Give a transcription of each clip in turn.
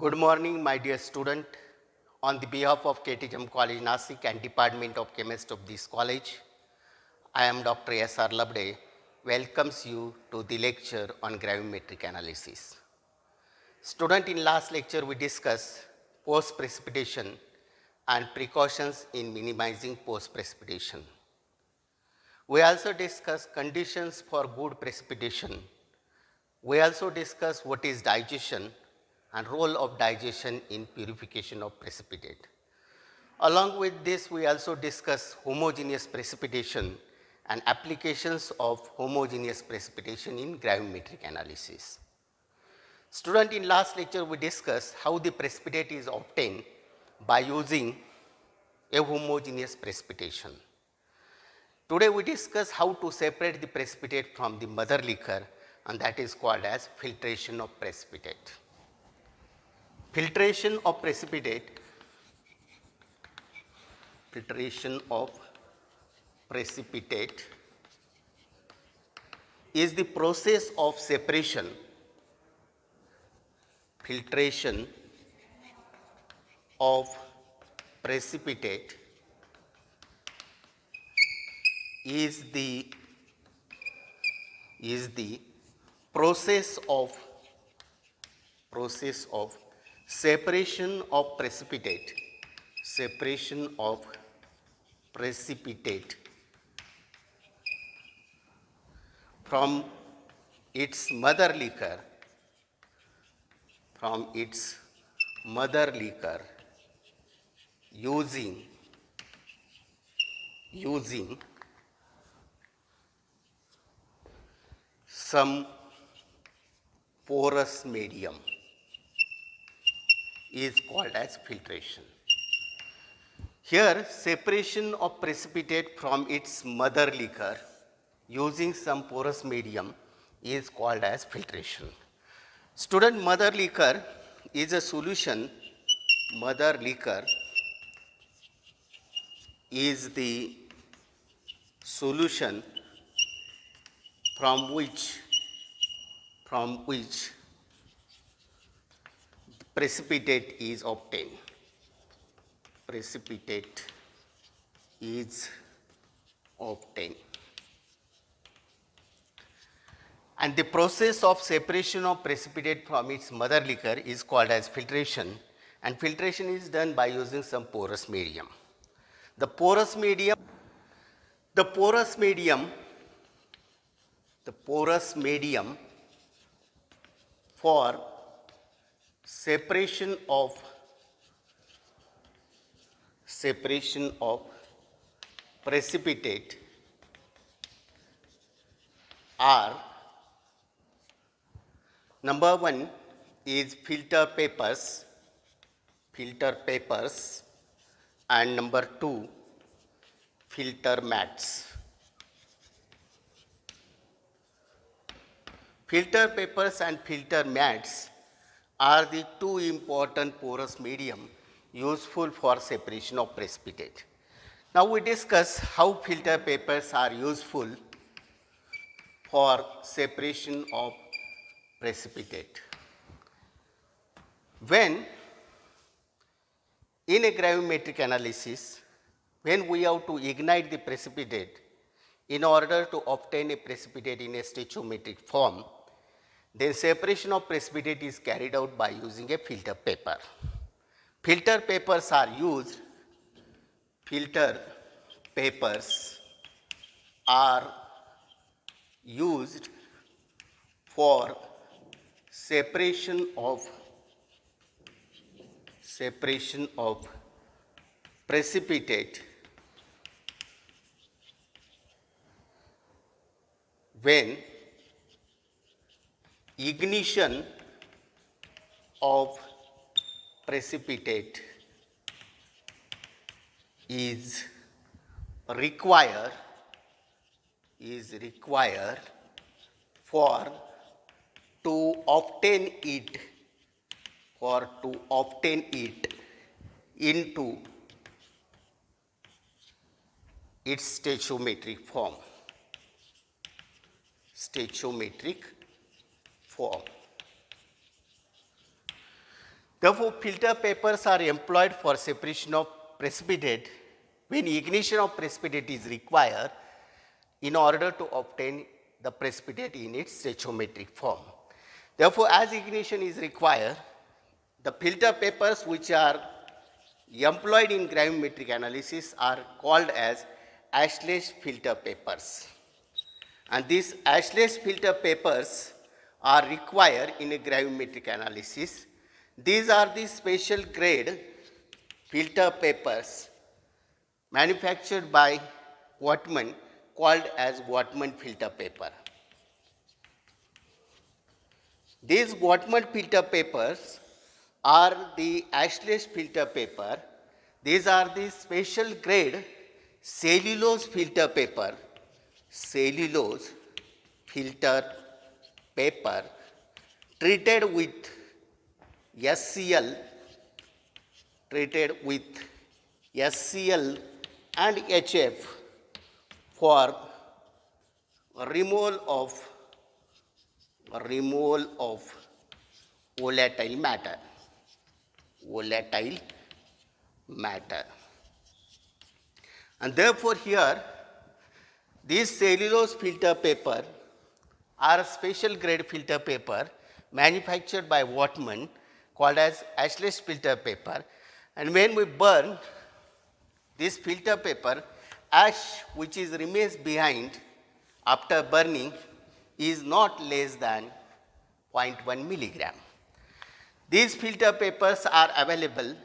Good morning, my dear student. On the behalf of KTGM College Nasik and Department of Chemistry of this college, I am Dr. S.R. Labde, welcomes you to the lecture on gravimetric analysis. Student, in last lecture we discussed post-precipitation and precautions in minimizing post-precipitation. We also discussed conditions for good precipitation. We also discussed what is digestion and role of digestion in purification of precipitate. Along with this, we also discuss homogeneous precipitation and applications of homogeneous precipitation in gravimetric analysis. Student, in last lecture we discussed how the precipitate is obtained by using a homogeneous precipitation. Today we discuss how to separate the precipitate from the mother liquor, and that is called as filtration of precipitate. Filtration of precipitate is the process of separation of precipitate is the process of separation of precipitate from its mother liquor using some porous medium is called as filtration. Here, separation of precipitate from its mother liquor using some porous medium is called as filtration. Student, mother liquor is a solution. Mother liquor is the solution from which precipitate is obtained. And the process of separation of precipitate from its mother liquor is called as filtration, and filtration is done by using some porous medium. The porous medium for separation of precipitate are: number one is filter papers, and number two, filter mats. Filter papers and filter mats are the two important porous medium useful for separation of precipitate. Now we discuss how filter papers are useful for separation of precipitate. When in a gravimetric analysis, when we have to ignite the precipitate in order to obtain a precipitate in a stoichiometric form, then separation of precipitate is carried out by using a filter paper. Filter papers are used for separation of precipitate when ignition of precipitate is required for to obtain it into its stoichiometric form. Therefore, filter papers are employed for separation of precipitate when ignition of precipitate is required in order to obtain the precipitate in its stoichiometric form. Therefore, as ignition is required, the filter papers which are employed in gravimetric analysis are called as Ashleigh's filter papers. And these Ashleigh's filter papers are required in a gravimetric analysis. These are the special grade filter papers manufactured by Whatman called as Whatman filter paper. These Whatman filter papers are the Ashleigh's filter paper. These are the special grade cellulose filter paper, cellulose filter paper treated with SCl, and HF for removal of volatile matter. And therefore, here these cellulose filter paper are a special grade filter paper manufactured by Whatman called as Ashleigh's filter paper. And when we burn this filter paper, ash which remains behind after burning is not less than 0.1 milligram. These filter papers are available.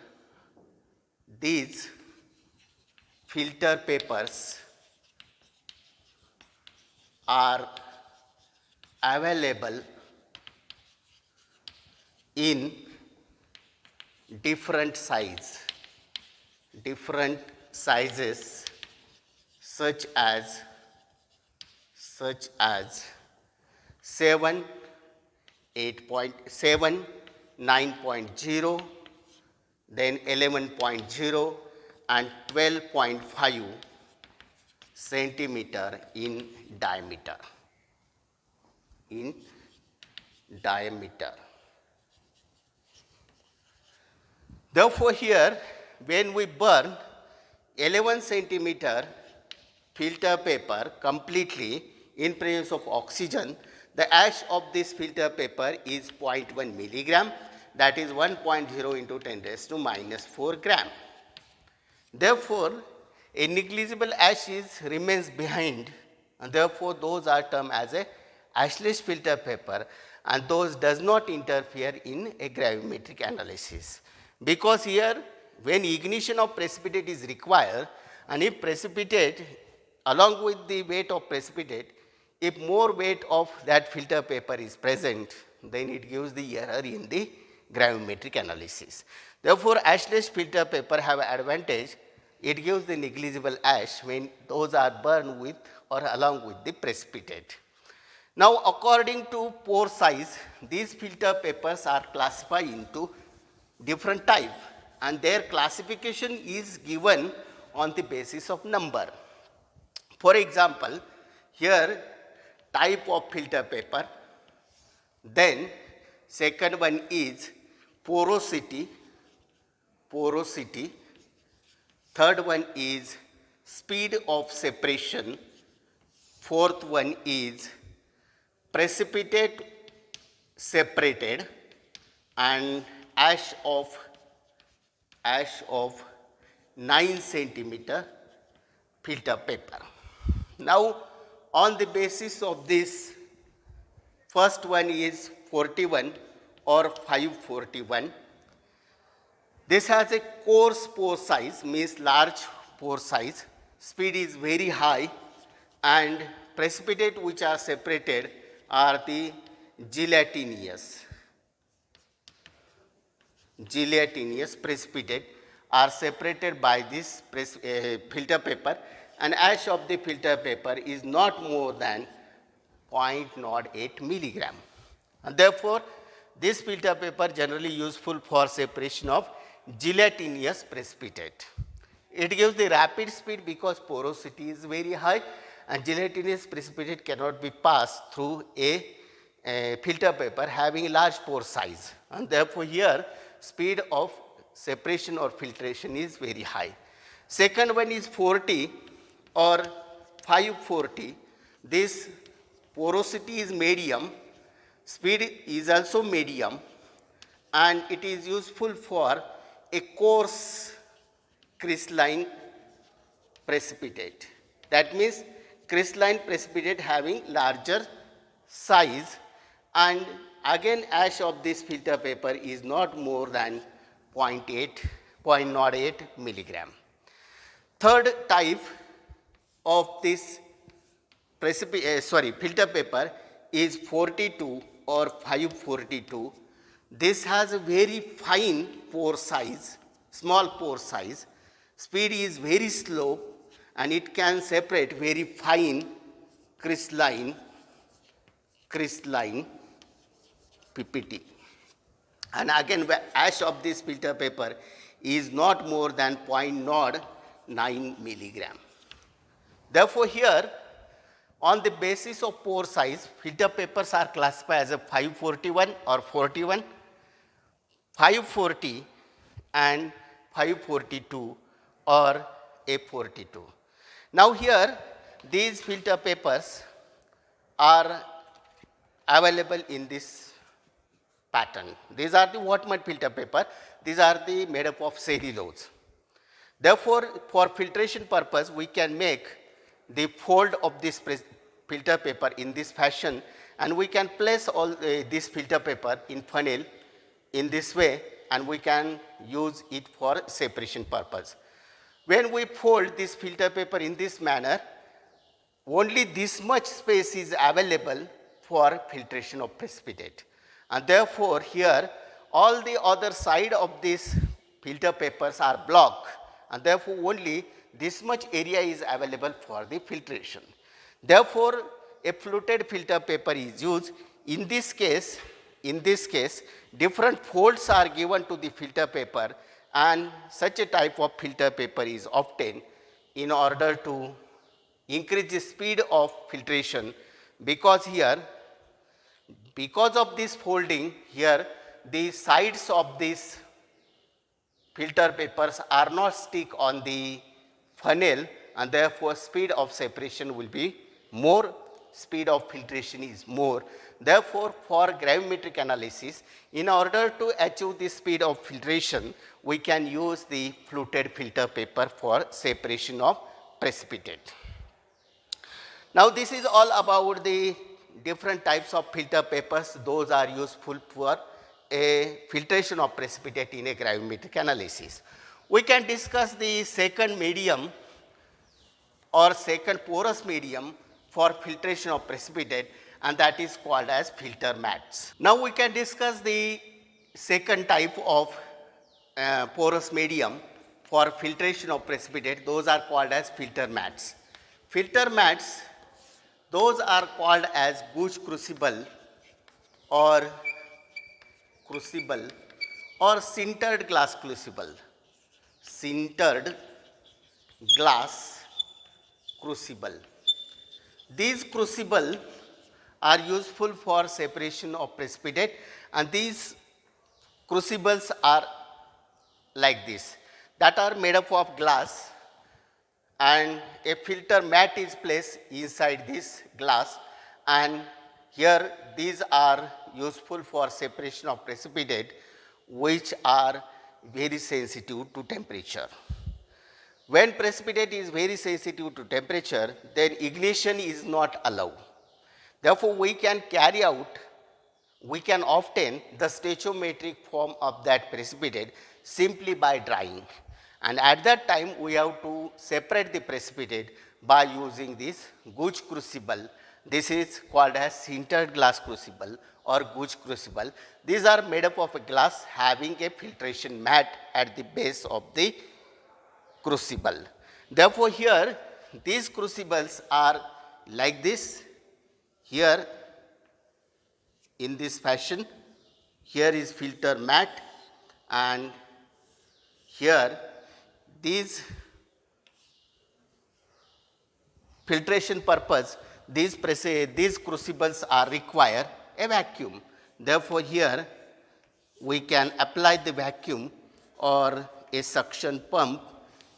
These filter papers are available in different sizes such as 7, 8.7, 9.0, then 11.0 and 12.5 centimeter in diameter. Therefore, here when we burn 11 centimeter filter paper completely in presence of oxygen, the ash of this filter paper is 0.1 milligram, that is 1.0 into 10 raised to minus 4 gram. Therefore, a negligible ash remains behind, and therefore those are termed as a Ashleigh's filter paper, and those does not interfere in a gravimetric analysis. Because here when ignition of precipitate is required, and if precipitate along with the weight of precipitate, if more weight of that filter paper is present, then it gives the error in the gravimetric analysis. Therefore, Ashleigh's filter paper have advantage. It gives the negligible ash when those are burned with or along with the precipitate. Now, according to pore size, these filter papers are classified into different types, and their classification is given on the basis of number. For example, here type of filter paper, then second one is porosity, third one is speed of separation, fourth one is precipitate separated, and ash of 9 centimeter filter paper. Now, on the basis of this, first one is 41 or 541. This has a coarse pore size, means large pore size, speed is very high, and precipitate which are separated are the gelatinous precipitate are separated by this filter paper, and ash of the filter paper is not more than 0.08 milligram. And therefore, this filter paper generally useful for separation of gelatinous precipitate. It gives the rapid speed because porosity is very high, and gelatinous precipitate cannot be passed through a filter paper having large pore size. And therefore, here speed of separation or filtration is very high. Second one is 40 or 540. This porosity is medium, speed is also medium, and it is useful for a coarse crystalline precipitate. That means crystalline precipitate having larger size, and again ash of this filter paper is not more than 0.08 milligram. Third type of this filter paper is 42 or 542. This has a very fine pore size, small pore size. Speed is very slow, and it can separate very fine crystalline PPT. And again, ash of this filter paper is not more than 0.09 milligram. Therefore, here on the basis of pore size, filter papers are classified as a 541 or 41, 540 and 542 or A42. Now here these filter papers are available in this pattern. These are the Whatmut filter paper. These are the made up of cellulose. Therefore, for filtration purpose, we can make the fold of this filter paper in this fashion, and we can place all this filter paper in funnel in this way, and we can use it for separation purpose. When we fold this filter paper in this manner, only this much space is available for filtration of precipitate. And therefore, here all the other side of these filter papers are blocked, and therefore only this much area is available for the filtration. Therefore, a fluted filter paper is used. In this case, different folds are given to the filter paper, and such a type of filter paper is obtained in order to increase the speed of filtration, because of this folding here, the sides of these filter papers are not stick on the funnel, and therefore speed of separation will be more, speed of filtration is more. Therefore, for gravimetric analysis, in order to achieve the speed of filtration, we can use the fluted filter paper for separation of precipitate. Now, this is all about the different types of filter papers. Those are useful for a filtration of precipitate in a gravimetric analysis. We can discuss the second medium or second porous medium for filtration of precipitate, and that is called as filter mats. Now we can discuss the second type of porous medium for filtration of precipitate. Those are called as filter mats. Filter mats, those are called as gauge crucible or sintered glass crucible. Sintered glass crucible. These crucibles are useful for separation of precipitate, and these crucibles are like this, that are made up of glass, and a filter mat is placed inside this glass, and here these are useful for separation of precipitate which are very sensitive to temperature. When precipitate is very sensitive to temperature, then ignition is not allowed. Therefore, we can obtain the stoichiometric form of that precipitate simply by drying. And at that time, we have to separate the precipitate by using this gauge crucible. This is called as sintered glass crucible or gauge crucible. These are made up of a glass having a filtration mat at the base of the crucible. Therefore, here these crucibles are like this. Here in this fashion, here is filter mat, and here these filtration purpose, these crucibles are require a vacuum. Therefore, here we can apply the vacuum or a suction pump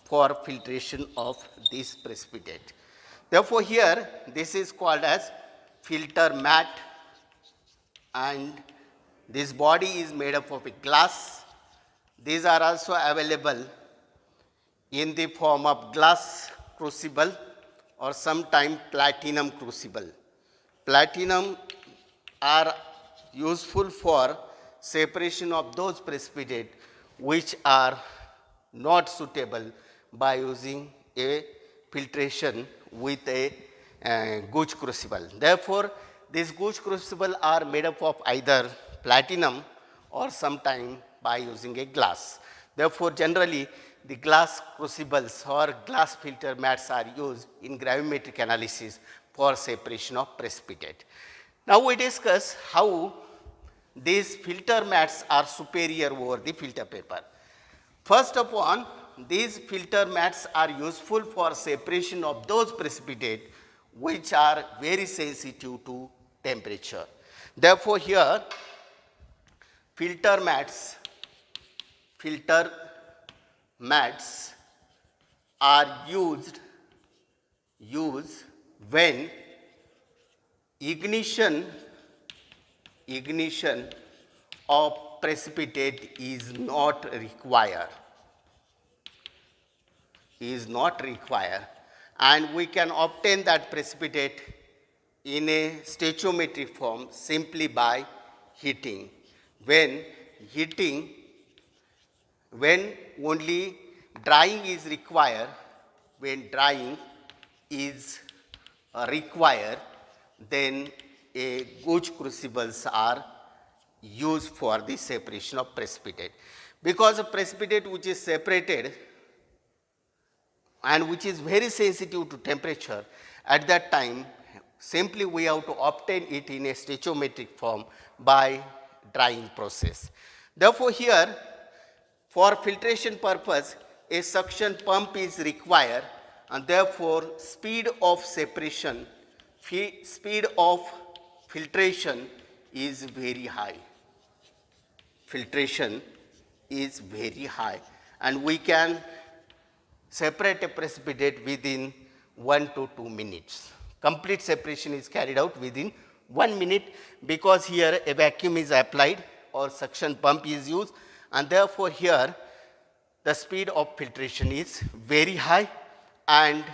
for filtration of this precipitate. Therefore, here this is called as filter mat, and this body is made up of a glass. These are also available in the form of glass crucible or sometimes platinum crucible. Platinum are useful for separation of those precipitate which are not suitable by using a filtration with a gauge crucible. Therefore, these gauge crucible are made up of either platinum or sometime by using a glass. Therefore, generally the glass crucibles or glass filter mats are used in gravimetric analysis for separation of precipitate. Now we discuss how these filter mats are superior over the filter paper. First of all, these filter mats are useful for separation of those precipitate which are very sensitive to temperature. Therefore, here filter mats are used when ignition of precipitate is not required, and we can obtain that precipitate in a stoichiometric form simply by heating. When only drying is required, then a gauge crucibles are used for the separation of precipitate. Because a precipitate which is separated and which is very sensitive to temperature, at that time simply we have to obtain it in a stoichiometric form by drying process. Therefore, here for filtration purpose a suction pump is required, and therefore speed of filtration is very high. And we can separate a precipitate within 1 to 2 minutes. Complete separation is carried out within 1 minute, because here a vacuum is applied or suction pump is used, and therefore here the speed of filtration is very high, and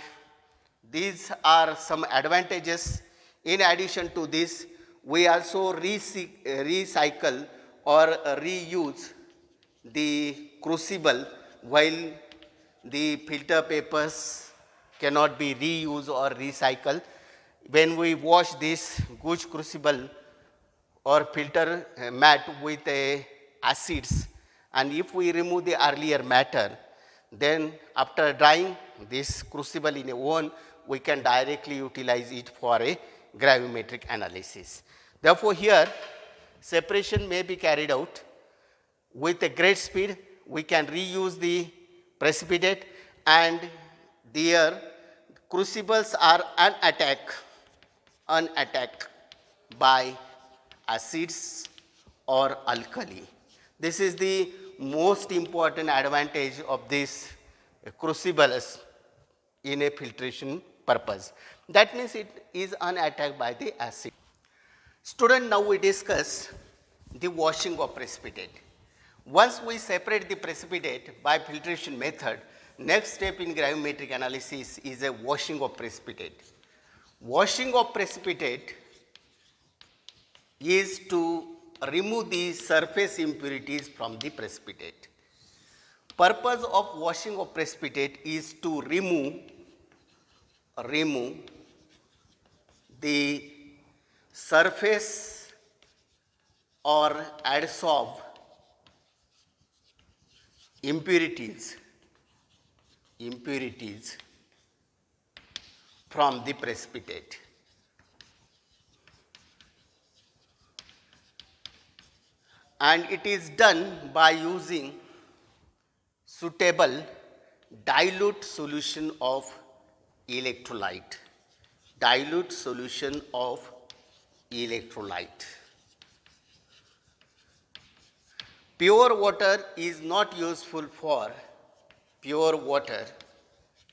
these are some advantages. In addition to this, we also recycle or reuse the crucible, while the filter papers cannot be reused or recycled. When we wash this gauge crucible or filter mat with acids, and if we remove the earlier matter, then after drying this crucible in a oven, we can directly utilize it for a gravimetric analysis. Therefore, here separation may be carried out with a great speed. We can reuse the precipitate, and their crucibles are unattacked by acids or alkali. This is the most important advantage of this crucibles in a filtration purpose. That means it is unattacked by the acid. Student, now we discuss the washing of precipitate. Once we separate the precipitate by filtration method, next step in gravimetric analysis is a washing of precipitate. Washing of precipitate is to remove the surface impurities from the precipitate. Purpose of washing of precipitate is to remove the surface or adsorb impurities from the precipitate. And it is done by using suitable dilute solution of electrolyte. Pure water is not useful for, pure water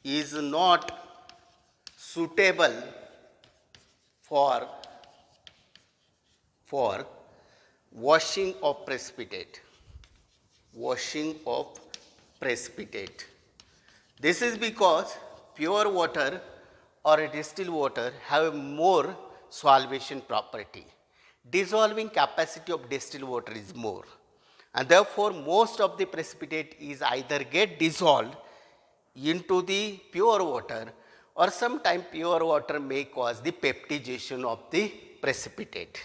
is not suitable for, for washing of precipitate. Washing of precipitate. This is because pure water or a distilled water have more solvation property. Dissolving capacity of distilled water is more, and therefore most of the precipitate is either get dissolved into the pure water, or sometimes pure water may cause the peptization of the precipitate.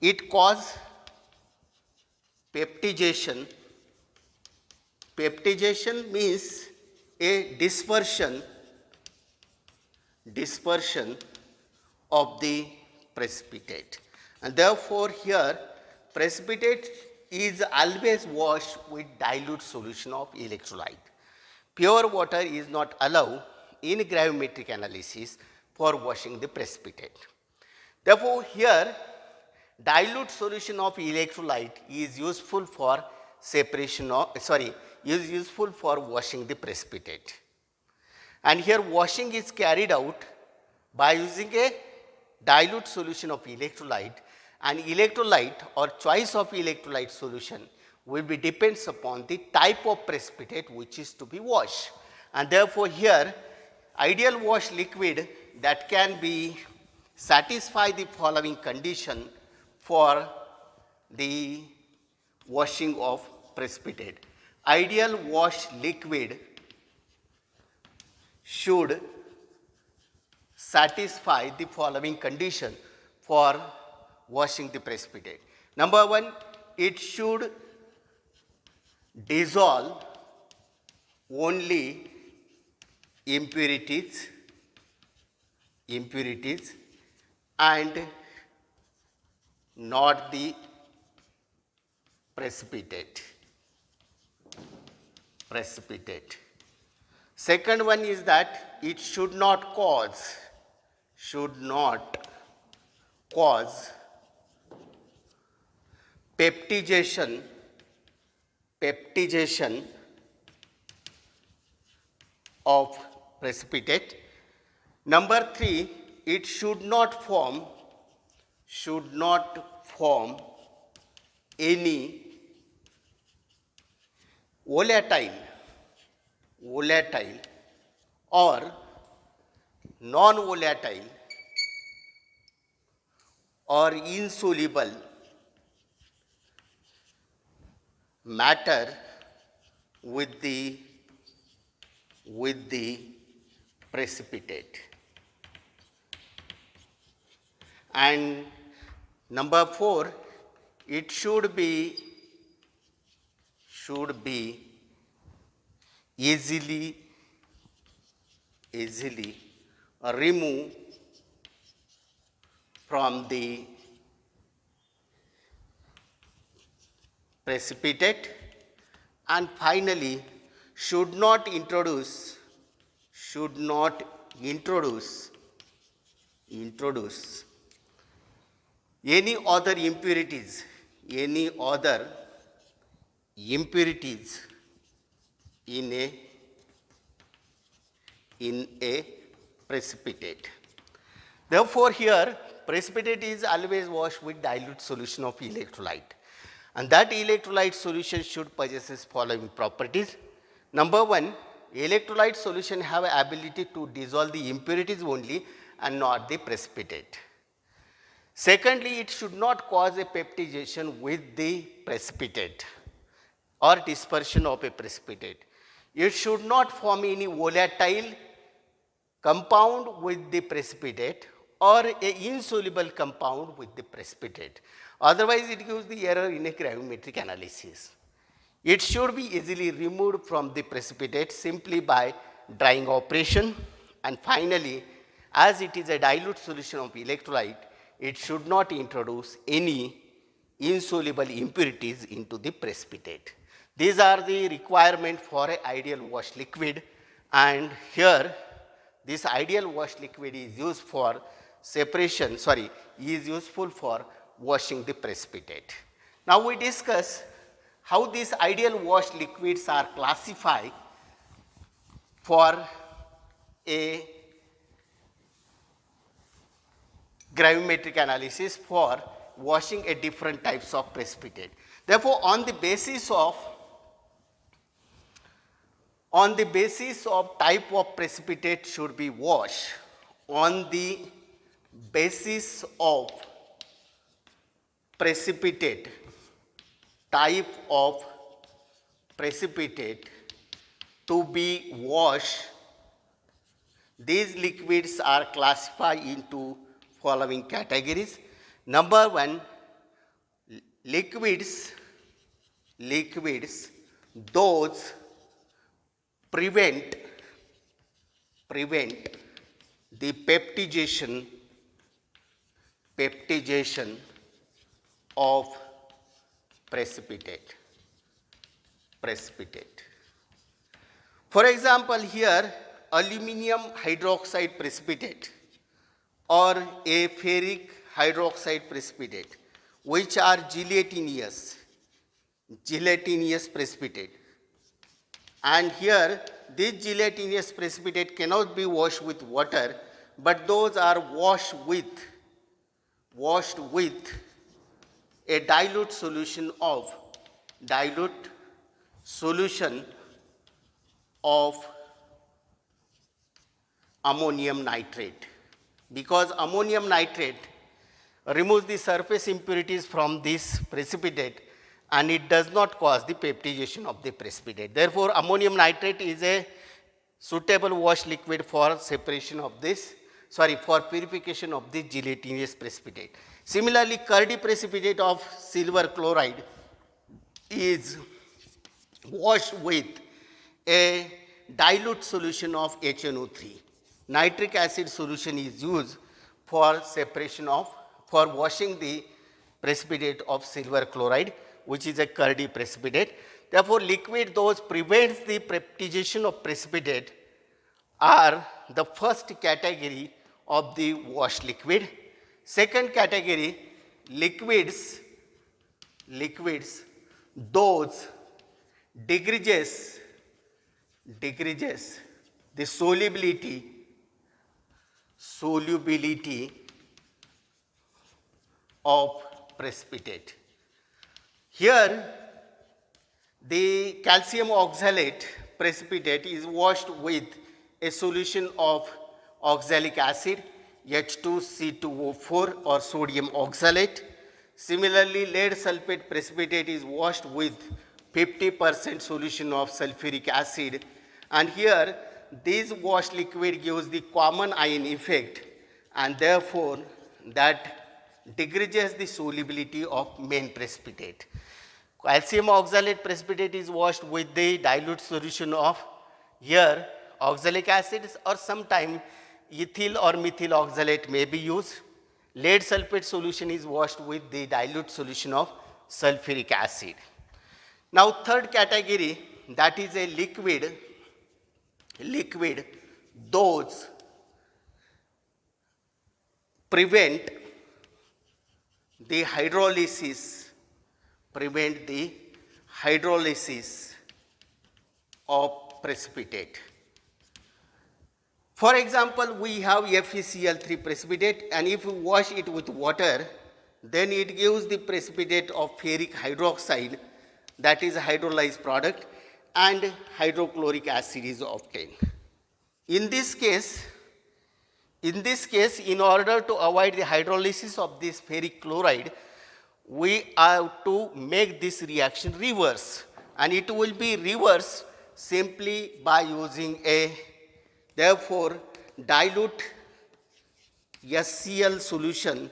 It causes peptization. Peptization means a dispersion of the precipitate, and therefore here precipitate is always washed with dilute solution of electrolyte. Pure water is not allowed in gravimetric analysis for washing the precipitate. Therefore here dilute solution of electrolyte is useful for separation of, is useful for washing the precipitate. And here washing is carried out by using a dilute solution of electrolyte, and electrolyte or choice of electrolyte solution will be depends upon the type of precipitate which is to be washed. And therefore here ideal wash liquid that can be satisfy the following condition for the washing of precipitate. Ideal wash liquid should satisfy the following condition for washing the precipitate. Number one, it should dissolve only impurities and not the precipitate. Second one is that it should not cause peptization of precipitate. Number three, it should not form any volatile or non-volatile or insoluble matter with the precipitate. And number four, it should be easily removed from the precipitate. And finally, should not introduce any other impurities in a precipitate. Therefore here precipitate is always washed with dilute solution of electrolyte, and that electrolyte solution should possess following properties. Number one, electrolyte solution have ability to dissolve the impurities only and not the precipitate. Secondly, it should not cause a peptization with the precipitate or dispersion of a precipitate. It should not form any volatile compound with the precipitate or a insoluble compound with the precipitate. Otherwise, it gives the error in a gravimetric analysis. It should be easily removed from the precipitate simply by drying operation. And finally, as it is a dilute solution of electrolyte, it should not introduce any insoluble impurities into the precipitate. These are the requirements for an ideal wash liquid, and here this ideal wash liquid is used for is useful for washing the precipitate. Now we discuss how these ideal wash liquids are classified for a gravimetric analysis for washing a different types of precipitate. Therefore, on the basis of type of precipitate should be washed, on the basis of precipitate, type of precipitate to be washed, these liquids are classified into following categories. Number one, liquids those prevent the peptidation of precipitate. For example, here aluminum hydroxide precipitate or a ferric hydroxide precipitate, which are gelatinous precipitate. And here this gelatinous precipitate cannot be washed with water, but those are washed with a dilute solution of ammonium nitrate, because ammonium nitrate removes the surface impurities from this precipitate and it does not cause the peptidation of the precipitate. Therefore, ammonium nitrate is a suitable wash liquid for separation of this, for purification of the gelatinous precipitate. Similarly, Kurdi precipitate of silver chloride is washed with a dilute solution of HNO3. Nitric acid solution is used for for washing the precipitate of silver chloride, which is a Kurdi precipitate. Therefore, liquid those prevents the peptidation of precipitate are the first category of the wash liquid. Second category, liquids those decreases the solubility of precipitate. Here the calcium oxalate precipitate is washed with a solution of oxalic acid H2C2O4 or sodium oxalate. Similarly, lead sulfate precipitate is washed with 50% solution of sulfuric acid, and here this wash liquid gives the common ion effect and therefore that decreases the solubility of main precipitate. Calcium oxalate precipitate is washed with the dilute solution of here oxalic acid, or sometime ethyl or methyl oxalate may be used. Lead sulfate solution is washed with the dilute solution of sulfuric acid. Now, third category, that is a liquid those prevent the hydrolysis of precipitate. For example, we have FeCl3 precipitate, and if we wash it with water, then it gives the precipitate of ferric hydroxide, that is a hydrolyzed product, and hydrochloric acid is obtained. In this case, in order to avoid the hydrolysis of this ferric chloride, we have to make this reaction reverse, and it will be reversed simply by using therefore dilute HCl solution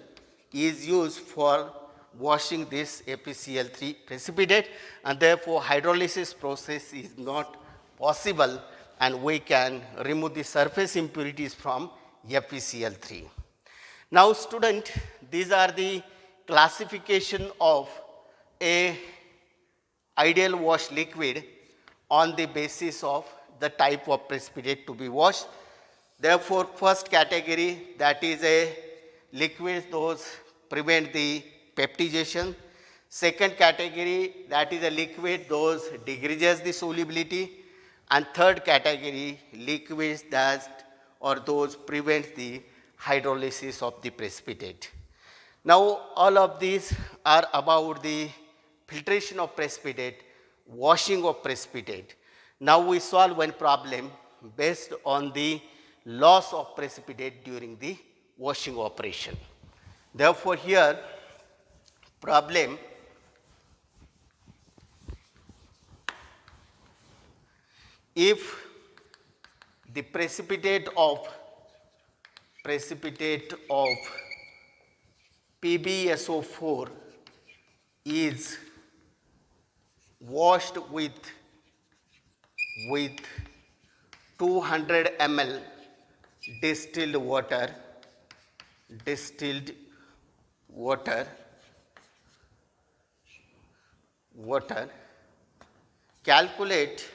is used for washing this FeCl3 precipitate, and therefore hydrolysis process is not possible and we can remove the surface impurities from FeCl3. Now, student, these are the classification of a ideal wash liquid on the basis of the type of precipitate to be washed. Therefore, first category, that is a liquid those prevent the peptidation. Second category, that is a liquid, those decreases the solubility. And third category, liquids that or those prevent the hydrolysis of the precipitate. Now all of these are about the filtration of precipitate, washing of precipitate. Now we solve one problem based on the loss of precipitate during the washing operation. Therefore here problem, if the precipitate of PbSO4 is washed with 200 ml distilled water, calculate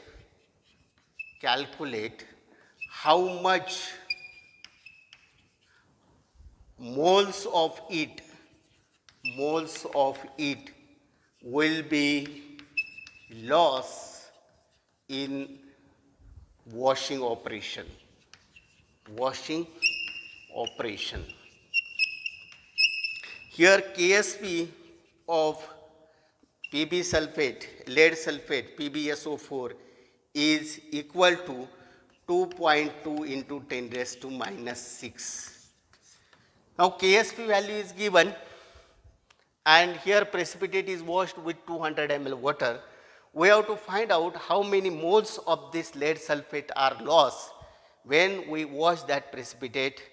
how much moles of it will be lost in washing operation. Here KSP of Pb sulfate, lead sulfate, PbSO4 is equal to 2.2 into 10 raised to minus 6. Now KSP value is given, and here precipitate is washed with 200 ml water. We have to find out how many moles of this lead sulfate are lost when we wash that precipitate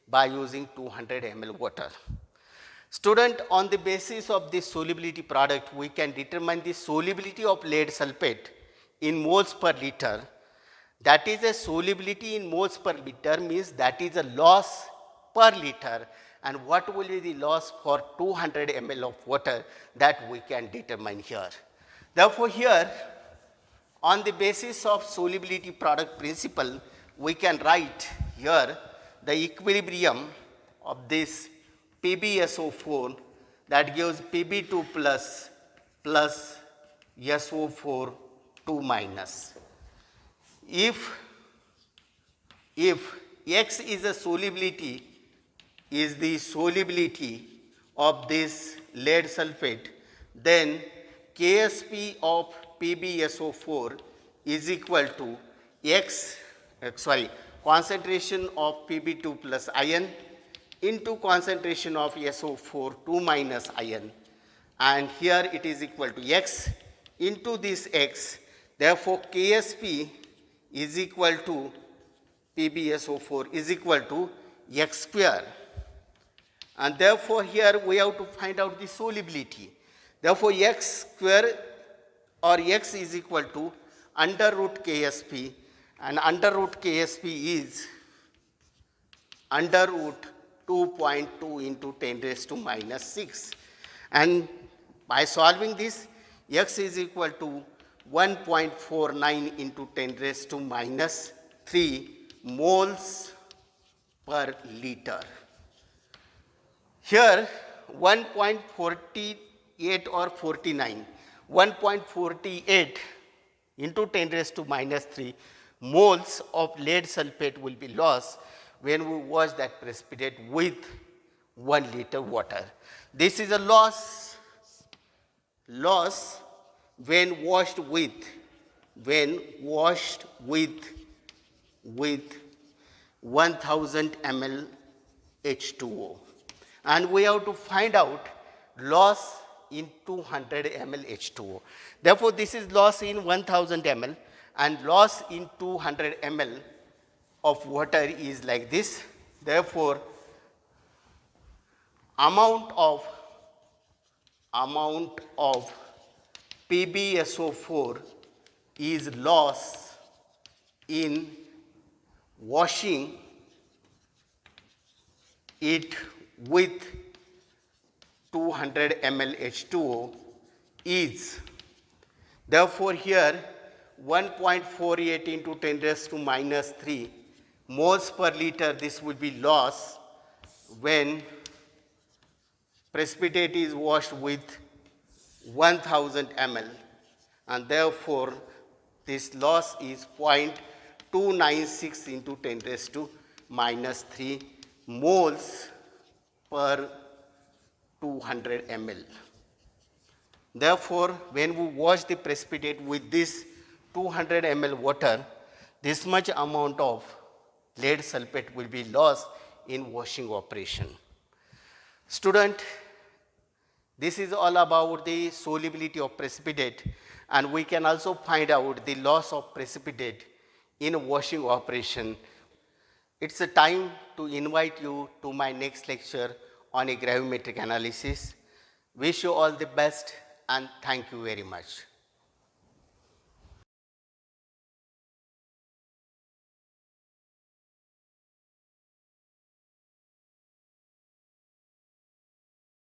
by using 200 ml water. Student, on the basis of this solubility product, we can determine the solubility of lead sulfate in moles per liter. That is a solubility in moles per liter, means that is a loss per liter, and what will be the loss for 200 ml of water, that we can determine here. Therefore here, on the basis of solubility product principle, we can write here the equilibrium of this PbSO4, that gives Pb2 plus SO4 2 minus. If X is the solubility of this lead sulfate, then KSP of PbSO4 is equal to concentration of Pb2 plus ion into concentration of SO4 2 minus ion, and here it is equal to X into this X. Therefore KSP is equal to PbSO4 is equal to X square, and therefore here we have to find out the solubility. Therefore X square or X is equal to under root KSP, and under root KSP is under root 2.2 into 10 raised to minus 6, and by solving this, X is equal to 1.49 into 10 raised to minus 3 moles per liter. Here 1.48 or 49, 1.48 into 10 raised to minus 3 moles of lead sulfate will be lost when we wash that precipitate with 1 liter water. This is a loss when washed with 1000 ml H2O, and we have to find out loss in 200 ml H2O. Therefore this is loss in 1000 ml, and loss in 200 ml of water is like this. Therefore amount of PbSO4 is lost in washing it with 200 ml H2O is, therefore here 1.48 into 10 raised to minus 3 moles per liter, this will be lost when precipitate is washed with 1000 ml, and therefore this loss is 0.296 into 10 raised to minus 3 moles per 200 ml. Therefore, when we wash the precipitate with this 200 ml water, this much amount of lead sulfate will be lost in washing operation. Student, this is all about the solubility of precipitate, and we can also find out the loss of precipitate in washing operation. It's a time to invite you to my next lecture on a gravimetric analysis. Wish you all the best and thank you very much.